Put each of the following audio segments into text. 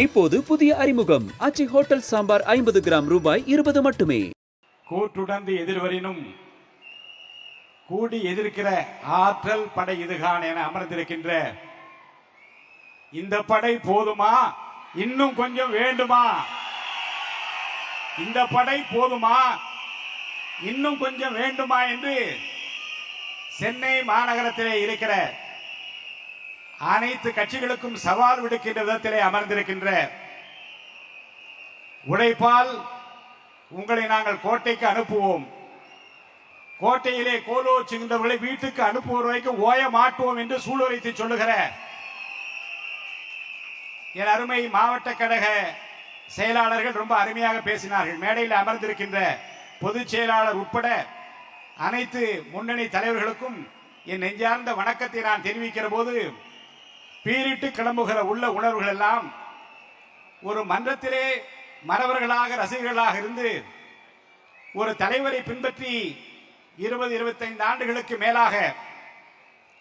இப்போது புதிய அறிமுகம் ஆச்சி ஹோட்டல் சாம்பார் 50 கிராம் ரூபாய் 20 மட்டுமே. கூட்டுடந்து எதிர்வரினும் கூடி எதிர்க்கிற ஆற்றல் படை இதுகான் என அமர்ந்திருக்கின்ற இந்த படை போதுமா, இன்னும் கொஞ்சம் வேண்டுமா? இந்த படை போதுமா, இன்னும் கொஞ்சம் வேண்டுமா என்று சென்னை மாநகரத்திலே இருக்கிற அனைத்து கட்சிகளுக்கும் சவால் விடுக்கின்ற விதத்திலே அமர்ந்திருக்கின்ற உழைப்பால் உங்களை நாங்கள் கோட்டைக்கு அனுப்புவோம், கோட்டையிலே கோலோச்சுகின்றவர்களை வீட்டுக்கு அனுப்புவோர் வரைக்கும் ஓய மாட்டுவோம் என்று சூளுரைத்து சொல்லுகிற என் அருமை மாவட்ட கழக செயலாளர்கள் ரொம்ப அருமையாக பேசினார்கள். மேடையில் அமர்ந்திருக்கின்ற பொதுச் செயலாளர் உட்பட அனைத்து முன்னணி தலைவர்களுக்கும் என் நெஞ்சார்ந்த வணக்கத்தை நான் தெரிவிக்கிற போது பீரிட்டு கிளம்புகிற உள்ள உணர்வுகள் எல்லாம் ஒரு மன்றத்திலே மறவர்களாக ரசிகர்களாக இருந்து ஒரு தலைவரை பின்பற்றி 20-25 ஆண்டுகளுக்கு மேலாக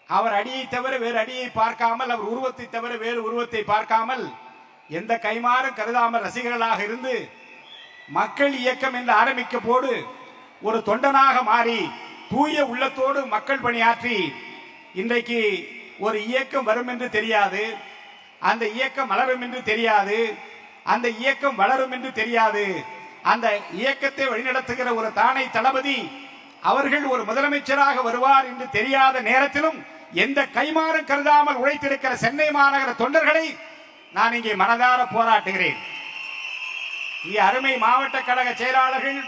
அவர் அடியை தவிர வேறு அடியை பார்க்காமல், அவர் உருவத்தை தவிர வேறு உருவத்தை பார்க்காமல், எந்த கைமாறும் கருதாமல் ரசிகர்களாக இருந்து மக்கள் இயக்கம் என்று ஆரம்பிக்க போது ஒரு தொண்டனாக மாறி தூய உள்ளத்தோடு மக்கள் பணியாற்றி இன்றைக்கு ஒரு இயக்கம் வரும் என்று தெரியாது, அந்த இயக்கம் மலரும் என்று தெரியாது, அந்த இயக்கம் வளரும் என்று தெரியாது, அந்த இயக்கத்தை வழிநடத்துகிற ஒரு தானை தளபதி அவர்கள் ஒரு முதலமைச்சராக வருவார் என்று தெரியாத நேரத்திலும் எந்த கைமாறும் கருதாமல் உழைத்திருக்கிற சென்னை மாநகர தொண்டர்களை நான் இங்கே மனதார போராட்டுகிறேன். இங்கே அருமை மாவட்ட கழக செயலாளர்கள்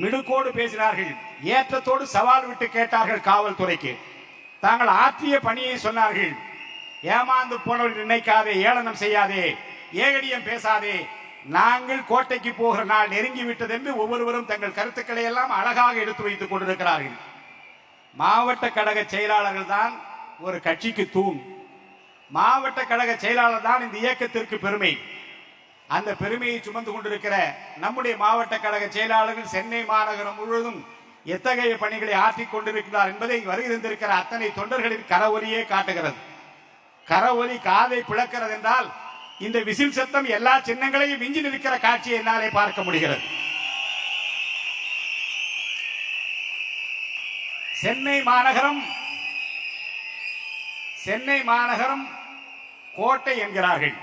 மிடுக்கோடு பேசினார்கள், ஏற்றத்தோடு சவால் விட்டு கேட்டார்கள். காவல்துறைக்கு தாங்கள் ஆற்றிய பணியை சொன்னார்கள். ஏமாந்து போனவர்கள் நினைக்காதே, ஏளனம் செய்யாதே, ஏகடியம் பேசாதே, நாங்கள் கோட்டைக்கு போகிற நாள் நெருங்கிவிட்டது என்று ஒவ்வொருவரும் தங்கள் கருத்துக்களை எல்லாம் அழகாக எடுத்து வைத்துக் கொண்டிருக்கிறார்கள். மாவட்ட கழக செயலாளர்கள் தான் ஒரு கட்சிக்கு தூண். மாவட்ட கழக செயலாளர் தான் இந்த இயக்கத்திற்கு பெருமை. அந்த பெருமையை சுமந்து கொண்டிருக்கிற நம்முடைய மாவட்ட கழக செயலாளர்கள் சென்னை மாநகரம் முழுவதும் எத்தகைய பணிகளை ஆற்றிக் கொண்டிருக்கிறார் என்பதை வருகின்றிருக்கிற அத்தனை தொண்டர்களின் கரவொலியே காட்டுகிறது. கரவொலி காதை பிளக்கிறது என்றால் இந்த விசில் சத்தம் எல்லா சின்னங்களையும் விஞ்சி நிற்கிற காட்சியை என்னாலே பார்க்க முடிகிறது. சென்னை மாநகரம் கோட்டை என்கிறார்கள்.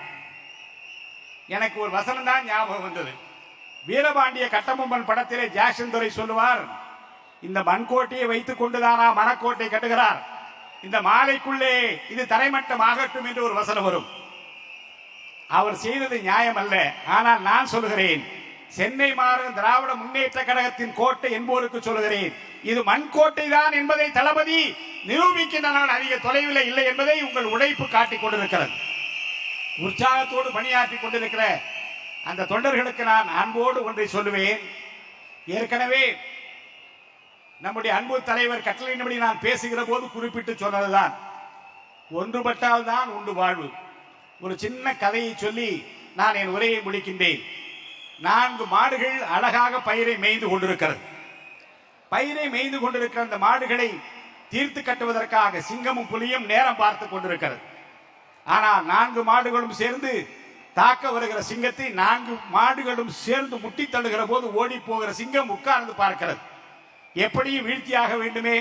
எனக்கு ஒரு வசனம் தான் ஞாபகம் வந்தது. வீரபாண்டிய கட்டபொம்மன் படத்திலே ஜாக்சன் துரை சொல்லுவார், இந்த மண்கோட்டையை வைத்துக் கொண்டுதானா மணக்கோட்டை கட்டுகிறார், இந்த மாலைக்குள்ளே இது தரைமட்டம் ஆகட்டும் என்று ஒரு வசனம் வரும். அவர் செய்தது நியாயம் அல்ல. ஆனால் நான் சொல்லுகிறேன், சென்னை மாநகர திராவிட முன்னேற்ற கழகத்தின் கோட்டை என்போருக்கு சொல்லுகிறேன், இது மண்கோட்டை தான் என்பதை தளபதி நிரூபிக்கின்ற நாள் அதிக தொலைவில் இல்லை என்பதை உங்கள் உழைப்பு காட்டிக் கொண்டிருக்கிறது. உற்சாகத்தோடு பணியாற்றி கொண்டிருக்கிற அந்த தொண்டர்களுக்கு நான் அன்போடு ஒன்றை சொல்லுவேன். ஏற்கனவே நம்முடைய அன்பு தலைவர் கட்டளையின்படி நான் பேசுகிற போது குறிப்பிட்டு சொன்னதுதான், ஒன்றுபட்டால் தான் உண்டு வாழ்வு. ஒரு சின்ன கதையை சொல்லி நான் என் உரையை முடிக்கின்றேன். 4 மாடுகள் அழகாக பயிரை மேய்ந்து கொண்டிருக்கிறது. பயிரை மேய்ந்து கொண்டிருக்கிற அந்த மாடுகளை தீர்த்து கட்டுவதற்காக சிங்கமும் புலியும் நேரம் பார்த்து கொண்டிருக்கிறது. ஆனால் 4 மாடுகளும் சேர்ந்து தாக்க வருகிற சிங்கத்தை 4 மாடுகளும் சேர்ந்து முட்டி தள்ளுகிற போது ஓடி போகிற சிங்கம் உட்கார்ந்து பார்க்கிறது. எப்படியும் வீழ்த்தியாக வேண்டுமே,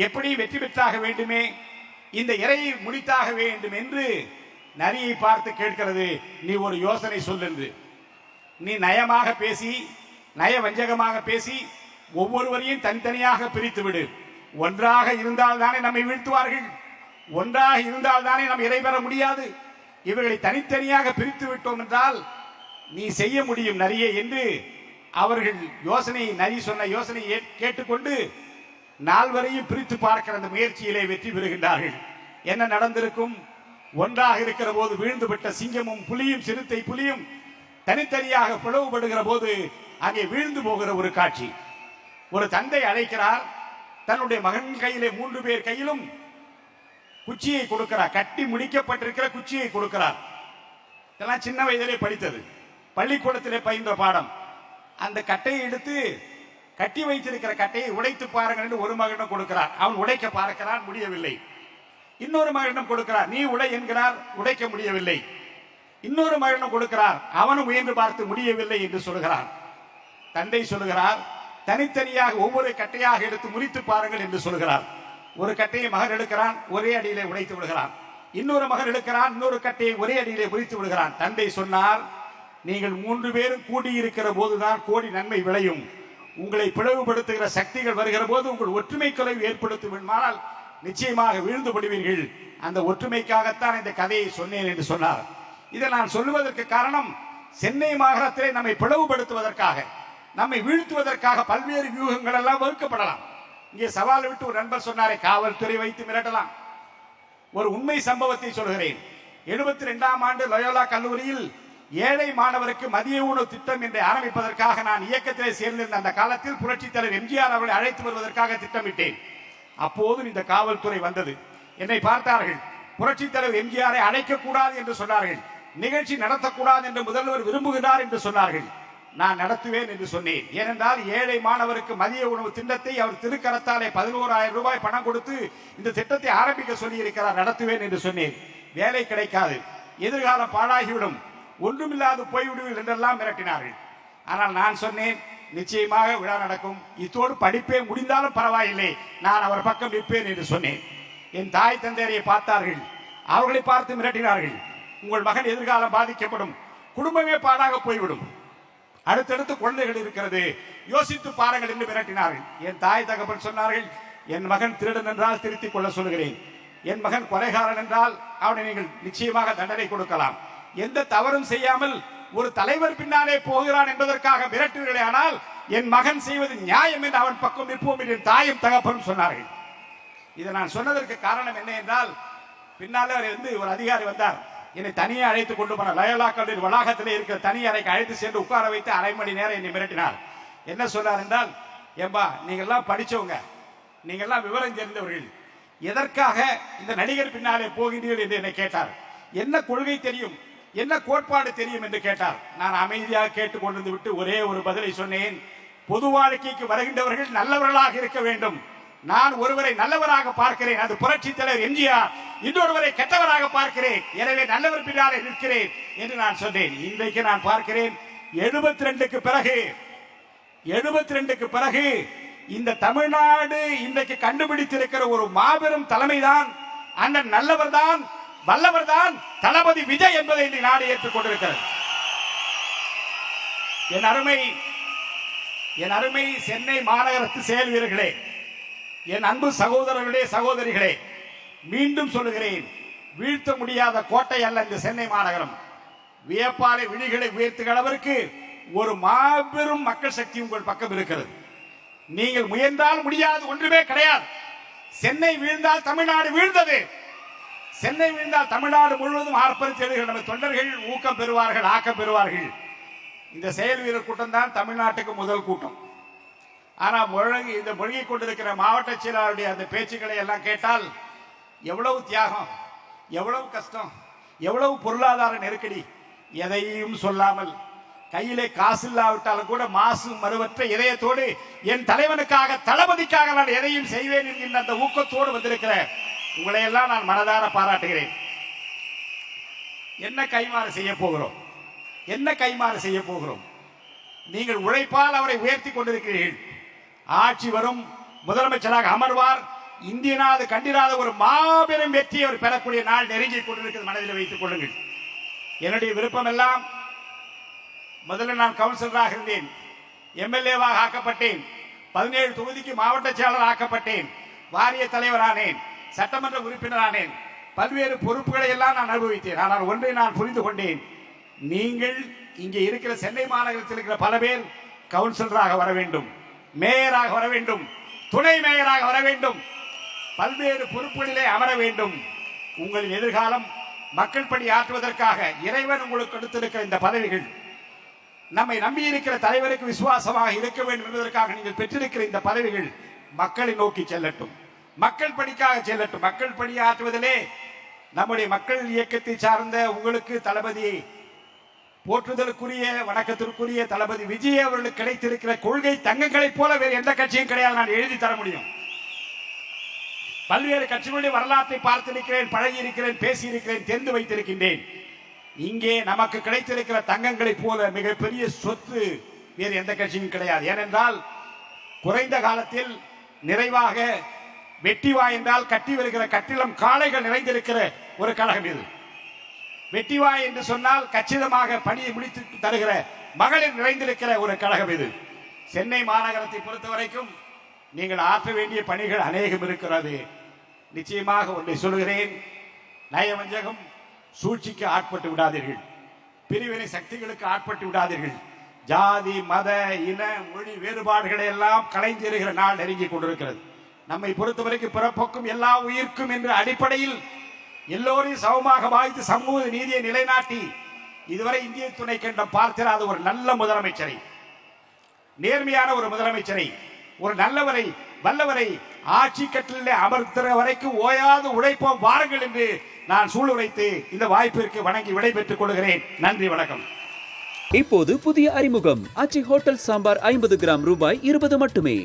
எப்படி வெற்றி பெற்றாக வேண்டுமே, இந்த இறையை முடித்தாக வேண்டும் என்று நரியை பார்த்து கேட்கிறது, நீ ஒரு யோசனை சொல்லு. நீ நயமாக பேசி, நய வஞ்சகமாக பேசி ஒவ்வொருவரையும் தனித்தனியாக பிரித்து விடு. ஒன்றாக இருந்தால் தானே நம்மை வீழ்த்துவார்கள், ஒன்றாக இருந்தால் தானே நாம் இறை பெற முடியாது. இவர்களை தனித்தனியாக பிரித்து விட்டோம் என்றால் நீ செய்ய முடியும் நரியே என்று அவர்கள் நரி சொன்ன யோசனையை கேட்டுக்கொண்டு 4 பிரித்து பார்க்கிற அந்த முயற்சியிலே வெற்றி பெறுகின்றார்கள். என்ன நடந்திருக்கும்? ஒன்றாக இருக்கிற போது வீழ்ந்து விட்ட சிங்கமும் புலியும் சிறுத்தை புலியும் தனித்தனியாக பிளவுபடுகிற போது அங்கே வீழ்ந்து போகிற ஒரு காட்சி. ஒரு தந்தை அழைக்கிறார், தன்னுடைய மகன் கையிலே 3 பேர் கையிலும் குச்சியை கொடுக்கிறார், கட்டி முடிக்கப்பட்டிருக்கிற குச்சியை கொடுக்கிறார். இதெல்லாம் சின்ன வயதிலே படித்தது, பள்ளிக்கூடத்திலே பயின்ற பாடம். அந்த கட்டையை எடுத்து கட்டி வைத்திருக்கிற கட்டையை உடைத்து பாருங்கள் என்று ஒரு மகனிடம் கொடுக்கிறார். அவன் உடைக்க பார்க்கிறான், முடியவில்லை. இன்னொரு மகனிடம் கொடுக்கிறார், நீ உடை என்கிறார், உடைக்க முடியவில்லை. இன்னொரு மகனும் கொடுக்கிறார். அவனும் முயன்று பார்த்து முடியவில்லை என்று சொல்கிறார். தந்தை சொல்கிறார், தனித்தனியாக ஒவ்வொரு கட்டையாக எடுத்து முறித்து பாருங்கள் என்று சொல்கிறார். ஒரு கட்டையை மகன் எடுக்கிறான், ஒரே அடியிலே உடைத்து விடுகிறான். இன்னொரு மகன் எடுக்கிறான், இன்னொரு கட்டையை ஒரே அடியிலே முறித்து விடுகிறான். தந்தை சொன்னார், நீங்கள் 3 பேரும் கூடியிருக்கிற போதுதான் கோடி நன்மை விளையும். உங்களை பிளவுபடுத்துகிற சக்திகள் வருகிற போது உங்கள் ஒற்றுமை குறைவு ஏற்படுத்துமானால் நிச்சயமாக வீழ்ந்து விடுவீர்கள். அந்த ஒற்றுமைக்காகத்தான் இந்த கதையை சொன்னேன் என்று சொன்னார். இதை நான் சொல்லுவதற்கு காரணம், சென்னை மாநகரத்திலே நம்மை பிளவுபடுத்துவதற்காக, நம்மை வீழ்த்துவதற்காக பல்வேறு வியூகங்கள் எல்லாம் வகுக்கப்படலாம். இங்கே சவால் விட்டு ஒரு நண்பர் சொன்னாரே, காவல்துறை வைத்து மிரட்டலாம். ஒரு உண்மை சம்பவத்தை சொல்கிறேன். 72ஆம் ஆண்டு லயோலா கல்லூரியில் ஏழை மாணவருக்கு மதிய உணவு திட்டம் என்று ஆரம்பிப்பதற்காக நான் இயக்கத்திலே சேர்ந்திருந்த அந்த காலத்தில் புரட்சித் தலைவர் எம்ஜிஆர் அவர்களை அழைத்து வருவதற்காக திட்டமிட்டேன். அப்போதும் இந்த காவல்துறை வந்தது. என்னை பார்த்தார்கள். புரட்சித் தலைவர் எம்ஜிஆரை அழைக்கக்கூடாது என்று சொன்னார்கள். நிகழ்ச்சி நடத்தக்கூடாது என்று முதல்வர் விரும்புகிறார் என்று சொன்னார்கள். நான் நடத்துவேன் என்று சொன்னேன். ஏனென்றால் ஏழை மாணவருக்கு மதிய உணவு திட்டத்தை அவர் திருக்கரத்தாலே 11,000 ரூபாய் பணம் கொடுத்து இந்த திட்டத்தை ஆரம்பிக்க சொல்லி இருக்கிறார். நடத்துவேன் என்று சொன்னேன். வேலை கிடைக்காது, எதிர்காலம் பாழாகிவிடும், ஒன்றுமில்லாது போய்விடுவீர்கள் என்றெல்லாம் மிரட்டினார்கள். ஆனால் நான் சொன்னேன், நிச்சயமாக விழா நடக்கும், இத்தோடு படிப்பே முடிந்தாலும் பரவாயில்லை, நான் அவர் பக்கம் நிற்பேன் என்று சொன்னேன். என் தாய் தந்தையரை பார்த்தார்கள். அவர்களை பார்த்து மிரட்டினார்கள். உங்கள் மகன் எதிர்காலம் பாதிக்கப்படும், குடும்பமே பாடாக போய்விடும், அடுத்தடுத்து குழந்தைகள் இருக்கிறது, யோசித்து பாருங்கள் என்று மிரட்டினார்கள். என் தாய் தகப்பன் சொன்னார்கள், என் மகன் திருடன் என்றால் திருத்திக் கொள்ள சொல்கிறேன், என் மகன் கொலைகாரன் என்றால் அவனை நீங்கள் நிச்சயமாக தண்டனை கொடுக்கலாம், எந்த தவறும் செய்யாமல் ஒரு தலைவர் பின்னாலே போகிறான் என்பதற்காக மிரட்டுகிறே, ஆனால் என் மகன் செய்வது நியாயம் என்று அவன் பக்கம் நிற்போம் என்று தாயும் தகப்பனும் சொன்னார்கள். இதை நான் சொன்னதற்கு காரணம் என்ன என்றால், பின்னாலே ஒரு அதிகாரி வந்தார். என்னை தனியே அழைத்து கொண்டு போனார். லயோலா கல்லூரி வளாகத்திலே இருக்கிற தனி அறைக்கு அழைத்து சென்று உட்கார வைத்து 1/2 மணி நேரம் என்னை மிரட்டினார். என்ன சொன்னார் என்றால், ஏம்பா நீங்கள்லாம் படிச்சவங்க, நீங்கள்லாம் விவரம் தெரிந்தவர்கள், எதற்காக இந்த நடிகர் பின்னாலே போகின்றீர்கள் என்று என்னை கேட்டார். என்ன கொள்கை தெரியும், என்ன கோட்பாடு தெரியும் என்று கேட்டார். நான் அமைதியாக கேட்டுக் கொண்டு விட்டு ஒரே ஒரு பதிலை சொன்னேன். பொது வாழ்க்கைக்கு வருகின்றவர்கள் நல்லவர்களாக இருக்க வேண்டும். நான் ஒருவரை நல்லவராக பார்க்கிறேன், அது புரட்சித் தலைவர் எம்ஜிஆர். இன்னொருவரை கெட்டவராக பார்க்கிறேன், எனவே நல்லவர் பின்னாலே நிற்கிறேன் என்று நான் சொன்னேன். இன்றைக்கு நான் பார்க்கிறேன், 72க்கு பிறகு இந்த தமிழ்நாடு இன்றைக்கு கண்டுபிடித்திருக்கிற ஒரு மாபெரும் தலைமைதான், அண்ணன் நல்லவர் தான், வல்லவர் தான் தளபதி விஜய் என்பதை இந்த நாடு ஏற்றுக்கொண்டிருக்கிறது. என் அருமை சென்னை மாநகரத்து செயல் வீரர்களே, என் அன்பு சகோதரர்களே, சகோதரிகளே, மீண்டும் சொல்லுகிறேன், வீழ்த்த முடியாத கோட்டை அல்ல இந்த சென்னை மாநகரம். வியப்பாலை விழிகளை உயர்த்துகிற அளவிற்கு ஒரு மாபெரும் மக்கள் சக்தி உங்கள் பக்கம் இருக்கிறது. நீங்கள் முயன்றால் முடியாது ஒன்றுமே கிடையாது. சென்னை வீழ்ந்தால் தமிழ்நாடு வீழ்ந்தது. சென்னை வீழ்ந்தால் தமிழ்நாடு முழுவதும் ஆர்ப்பரித்து நம்ம தொண்டர்கள் ஊக்கம் பெறுவார்கள், ஆக்கம் பெறுவார்கள். இந்த செயல் வீரர் கூட்டம் தான் தமிழ்நாட்டுக்கு முதல் கூட்டம். ஆனா இந்த மொழியை கொண்டிருக்கிற மாவட்ட செயலாளருடைய அந்த பேச்சுக்களை எல்லாம் கேட்டால் எவ்வளவு தியாகம், எவ்வளவு கஷ்டம், எவ்வளவு பொருளாதார நெருக்கடி, எதையும் சொல்லாமல் கையிலே காசு இல்லாவிட்டாலும் கூட மாசு மறுவற்ற இதயத்தோடு என் தலைவனுக்காக, தளபதிக்காக நான் எதையும் செய்வேன் என்கின்ற அந்த ஊக்கத்தோடு வந்திருக்கிற உங்களை எல்லாம் நான் மனதார பாராட்டுகிறேன். என்ன கைமாறு செய்ய போகிறோம், என்ன கைமாறு செய்ய போகிறோம்? நீங்கள் உழைப்பால் அவரை உயர்த்தி கொண்டிருக்கிறீர்கள். ஆட்சி வரும், முதலமைச்சராக அமர்வார், இந்திய நாடு கண்டிராத ஒரு மாபெரும் வெற்றி அவர் பெறக்கூடிய நாள் நெருங்கிக் கொண்டிருக்கிறது. மனதில் வைத்துக் கொள்ளுங்கள். என்னுடைய விருப்பம் எல்லாம், முதல்ல நான் கவுன்சிலராக இருந்தேன், எம்எல்ஏவாக ஆக்கப்பட்டேன், 17 தொகுதிக்கு மாவட்ட செயலாளர் ஆக்கப்பட்டேன், வாரிய தலைவரானேன், சட்டமன்ற உறுப்பினரானேன், பல்வேறு பொறுப்புகளை எல்லாம் நான் அனுபவித்தேன். ஆனால் ஒன்றை நான் புரிந்து கொண்டேன், நீங்கள் இங்கே இருக்கிற சென்னை மாநகரத்தில் இருக்கிற பல பேர் கவுன்சிலராக வர வேண்டும், மேயராக வர வேண்டும், துணை மேயராக வர வேண்டும், பல்வேறு பொறுப்புகளிலே அமர வேண்டும். உங்களின் எதிர்காலம் மக்கள் பணி ஆற்றுவதற்காக இறைவன் உங்களுக்கு கொடுத்திருக்கிற இந்த பதவிகள், நம்மை நம்பி இருக்கிற தலைவருக்கு விசுவாசமாக இருக்க வேண்டும் என்பதற்காக நீங்கள் பெற்றிருக்கிற இந்த பதவிகள் மக்களை நோக்கி செல்லட்டும், மக்கள் பணிக்காக செல்லட்டும். மக்கள் பணி ஆற்றுவதிலே நம்முடைய மக்கள் இயக்கத்தை சார்ந்த உங்களுக்கு தளபதி, போற்றுதலுக்குரிய வணக்கத்திற்குரிய தளபதி விஜய் அவர்களுக்கு கிடைத்திருக்கிற கொள்கை தங்கங்களைப் போல வேறு எந்த கட்சியும் கிடையாது. நான் எழுதி தர முடியும். பல்வேறு கட்சிகளுடைய வரலாற்றை பார்த்திருக்கிறேன், பழகி இருக்கிறேன், பேசி இருக்கிறேன், தெரிந்து வைத்திருக்கின்றேன். இங்கே நமக்கு கிடைத்திருக்கிற தங்கங்களைப் போல மிகப்பெரிய சொத்து வேறு எந்த கட்சியும் கிடையாது. ஏனென்றால் குறைந்த காலத்தில் நிறைவாக வெட்டிவா என்றால் கட்டி வருகிற கட்டிடம் காளைகள் நிறைந்திருக்கிற ஒரு கழகம் இது. வெட்டிவா என்று சொன்னால் கச்சிதமாக பணியை முடித்து தருகிற மகளிர் நிறைந்திருக்கிற ஒரு கழகம் இது. சென்னை மாநகரத்தை பொறுத்த வரைக்கும் நீங்கள் ஆற்ற வேண்டிய பணிகள் அநேகம் இருக்கிறது. நிச்சயமாக ஒன்றை சொல்கிறேன், நயவஞ்சகம் சூழ்ச்சிக்கு ஆட்பட்டு விடாதீர்கள், பிரிவினை சக்திகளுக்கு ஆட்பட்டு விடாதீர்கள். ஜாதி மத இன மொழி வேறுபாடுகளை எல்லாம் கலைஞ்சிருக்கிற நாள் நெருங்கி கொண்டிருக்கிறது. நம்மை பொறுத்தவரைக்கும் பிறப்புக்கும் எல்லா உயிர்க்கும் என்ற அடிப்படையில் எல்லோரையும் சமமாக வாய்த்து சமூக நீதியை நிலைநாட்டி இதுவரை இந்திய துணை கண்டம் பார்த்திராத ஒரு நல்ல முதலமைச்சரை, நேர்மையான ஒரு முதலமைச்சரை, ஒரு நல்லவரை வல்லவரை ஆட்சி கட்டிலே அமர்த்துற வரைக்கும் ஓயாது உழைப்போம் வாருங்கள் என்று நான் சூளுரைத்து இந்த வாய்ப்பிற்கு வணங்கி விடைபெற்றுக் கொள்கிறேன். நன்றி, வணக்கம். இப்போது புதிய அறிமுகம் ஆச்சி ஹோட்டல் சாம்பார் 50 கிராம் ரூபாய் 20 மட்டுமே.